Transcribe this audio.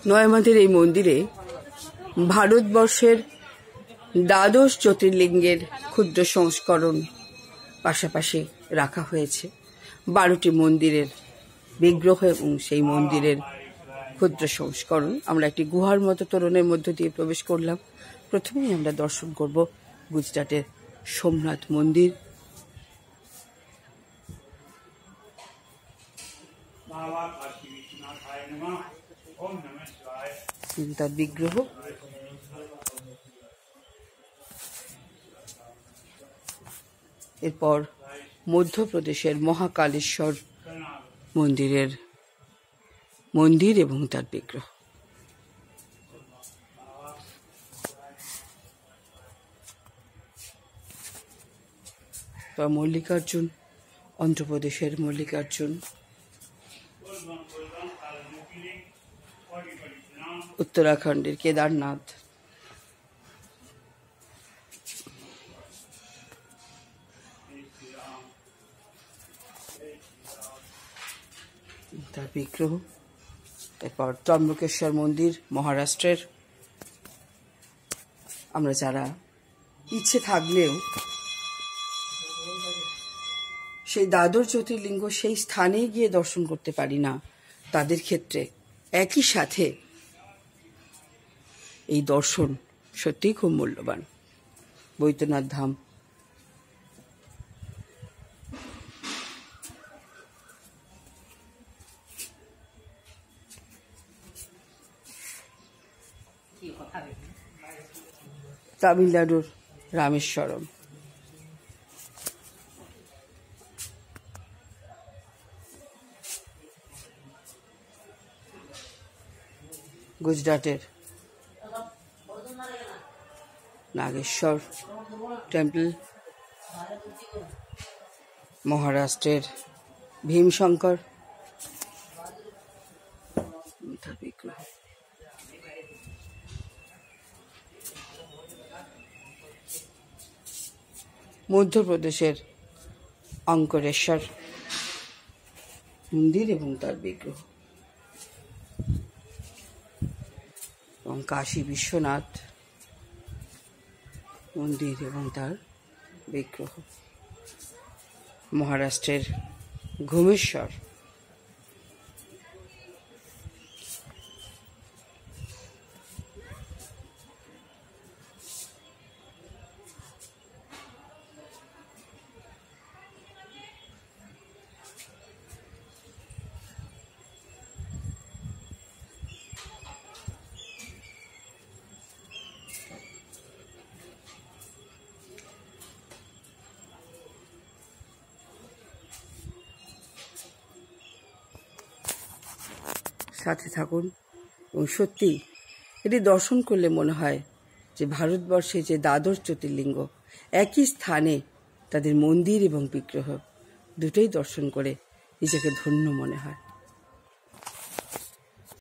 নয়ামাদের এই মন্দিরে ভারতবর্ষের দ্বাদশ জ্যোতির্লিঙ্গের ক্ষুদ্র সংস্করণ পাশাপাশি রাখা হয়েছে। 12টি মন্দিরের বিগ্রহ এবং সেই মন্দিরের ক্ষুদ্র সংস্করণ। আমরা একটি গুহার মতো তোরণের মধ্য দিয়ে প্রবেশ করলাম। প্রথমেই আমরা দর্শন করব গুজরাটের সোমনাথ মন্দির। তার বিগ্রহ, এরপর মধ্যপ্রদেশের মহাকালেশ্বর মন্দির এবং তার বিগ্রহ। মল্লিকার্জুন, অন্ধ্রপ্রদেশের মল্লিকার্জুন, উত্তরাখণ্ডের কেদারনাথ, তার বিগ্রহ। এরপর ত্রম্বকেশ্বর মন্দির মহারাষ্ট্রের। আমরা যারা ইচ্ছে থাকলেও সেই দ্বাদশ জ্যোতির্লিঙ্গ সেই স্থানে গিয়ে দর্শন করতে পারি না, তাদের ক্ষেত্রে একই সাথে এই দর্শন সত্যিই খুব মূল্যবান। বৈদ্যনাথ ধাম, তামিলনাড়ুর রামেশ্বরম, গুজরাটের নাগেশ্বর টেম্পল, মহারাষ্ট্রের ভীমশঙ্কর, বিগ্রহ। মধ্যপ্রদেশের অঙ্করেশ্বর মন্দির এবং তার বিগ্রহ, এবং কাশী বিশ্বনাথ মন্দির এবং তার বিগ্রহ। মহারাষ্ট্রের ঘুমেশ্বর, সাথে থাকুন। এবং সত্যি এটি দর্শন করলে মনে হয় যে ভারতবর্ষে যে দ্বাদশ জ্যোতির্লিঙ্গ একই স্থানে তাদের মন্দির এবং বিগ্রহ দুটোই দর্শন করে নিজেকে ধন্য মনে হয়।